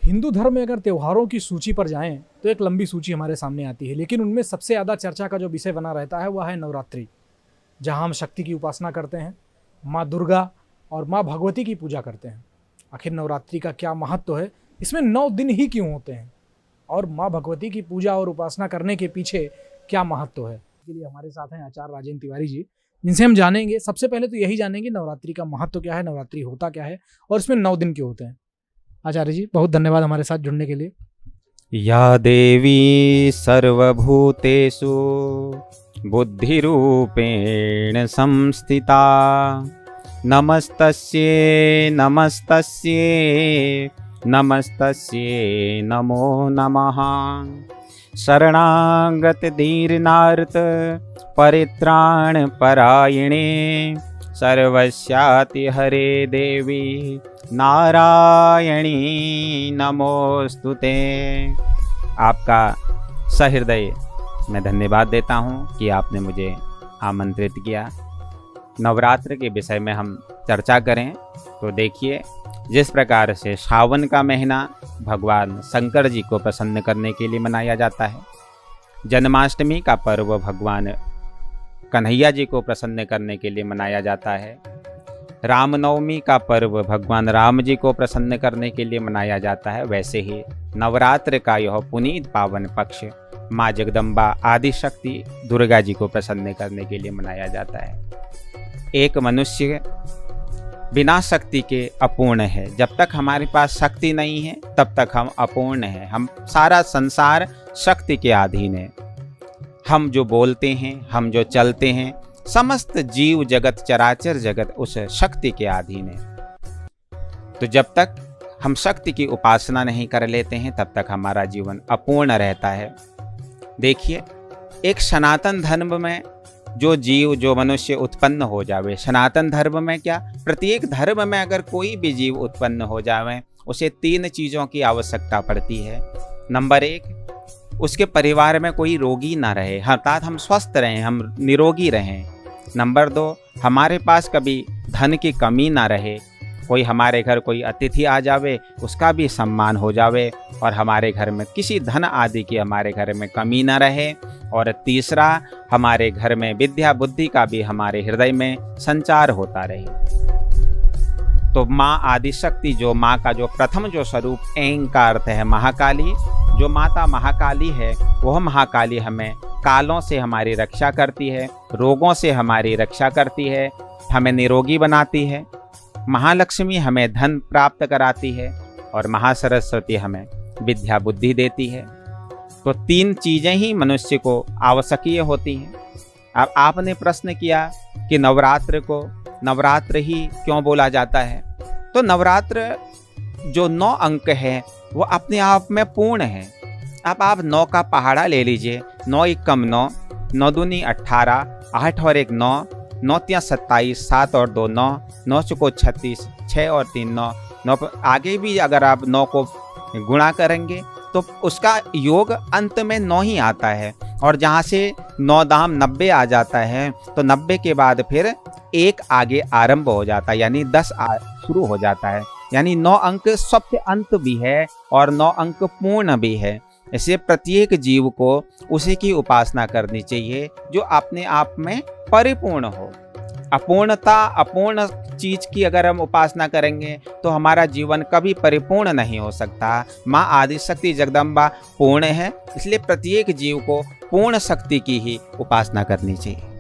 हिंदू धर्म में अगर त्योहारों की सूची पर जाएं तो एक लंबी सूची हमारे सामने आती है, लेकिन उनमें सबसे ज़्यादा चर्चा का जो विषय बना रहता है वह है नवरात्रि, जहां हम शक्ति की उपासना करते हैं, माँ दुर्गा और माँ भगवती की पूजा करते हैं। आखिर नवरात्रि का क्या महत्व है, इसमें 9 दिन ही क्यों होते हैं, और माँ भगवती की पूजा और उपासना करने के पीछे क्या महत्व है। इसके लिए हमारे साथ हैं आचार्य राजेंद्र तिवारी जी, जिनसे हम जानेंगे। सबसे पहले तो यही जानेंगे नवरात्रि का महत्व क्या है, नवरात्रि होता क्या है और इसमें 9 दिन क्यों होते हैं। आचार्य जी, बहुत धन्यवाद हमारे साथ जुड़ने के लिए। या देवी सर्वभूतेषु बुद्धिरूपेण संस्थिता नमस्तस्यै नमस्तस्यै नमस्तस्यै नमो नमः। शरणागत दीर्नार्त परित्राण परायणे सर्वस्याति हरे देवी नारायणी नमोस्तुते। आपका सहृदय मैं धन्यवाद देता हूँ कि आपने मुझे आमंत्रित किया। नवरात्र के विषय में हम चर्चा करें तो देखिए, जिस प्रकार से सावन का महीना भगवान शंकर जी को प्रसन्न करने के लिए मनाया जाता है, जन्माष्टमी का पर्व भगवान कन्हैया जी को प्रसन्न करने के लिए मनाया जाता है, रामनवमी का पर्व भगवान राम जी को प्रसन्न करने के लिए मनाया जाता है, वैसे ही नवरात्र का यह पुनीत पावन पक्ष माँ जगदम्बा आदि शक्ति दुर्गा जी को प्रसन्न करने के लिए मनाया जाता है। एक मनुष्य बिना शक्ति के अपूर्ण है। जब तक हमारे पास शक्ति नहीं है तब तक हम अपूर्ण हैं। हम सारा संसार शक्ति के अधीन है। हम जो बोलते हैं, हम जो चलते हैं, समस्त जीव जगत चराचर जगत उस शक्ति के अधीन है। तो जब तक हम शक्ति की उपासना नहीं कर लेते हैं तब तक हमारा जीवन अपूर्ण रहता है। देखिए, एक सनातन धर्म में जो जीव जो मनुष्य उत्पन्न हो जावे, सनातन धर्म में क्या, प्रत्येक धर्म में अगर कोई भी जीव उत्पन्न हो जावे उसे 3 चीज़ों की आवश्यकता पड़ती है। नंबर 1, उसके परिवार में कोई रोगी ना रहे, अर्थात हम स्वस्थ रहें, हम निरोगी रहें। नंबर 2, हमारे पास कभी धन की कमी ना रहे, कोई हमारे घर कोई अतिथि आ जावे उसका भी सम्मान हो जावे, और हमारे घर में किसी धन आदि की हमारे घर में कमी ना रहे। और तीसरा, हमारे घर में विद्या बुद्धि का भी हमारे हृदय में संचार होता रहे। तो माँ आदि शक्ति, जो माँ का जो प्रथम जो स्वरूप ऐं का अर्थ है महाकाली, जो माता महाकाली है वह महाकाली हमें कालों से हमारी रक्षा करती है, रोगों से हमारी रक्षा करती है, हमें निरोगी बनाती है। महालक्ष्मी हमें धन प्राप्त कराती है और महासरस्वती हमें विद्या बुद्धि देती है। तो 3 चीज़ें ही मनुष्य को आवश्यकीय होती हैं। अब आपने प्रश्न किया कि नवरात्र को नवरात्र ही क्यों बोला जाता है। तो नवरात्र जो 9 अंक है वो अपने आप में पूर्ण है। अब आप 9 का पहाड़ा ले लीजिए, 9 एकम 9, 9 दूनी 18, 8 और 1 9, 9 तियां 27, 7 और 2 9, 9 चौको 36, 6 और 3 9, 9 आगे भी अगर आप 9 को गुणा करेंगे तो उसका योग अंत में 9 ही आता है। और जहाँ से 9 दाम 90 आ जाता है तो 90 के बाद फिर 1 आगे आरंभ हो जाता है, यानी 10 शुरू हो जाता है। यानी 9 अंक सबसे अंत भी है और 9 अंक पूर्ण भी है। इससे प्रत्येक जीव को उसी की उपासना करनी चाहिए जो अपने आप में परिपूर्ण हो। अपूर्ण चीज की अगर हम उपासना करेंगे तो हमारा जीवन कभी परिपूर्ण नहीं हो सकता। माँ आदिशक्ति जगदम्बा पूर्ण है, इसलिए प्रत्येक जीव को पूर्ण शक्ति की ही उपासना करनी चाहिए।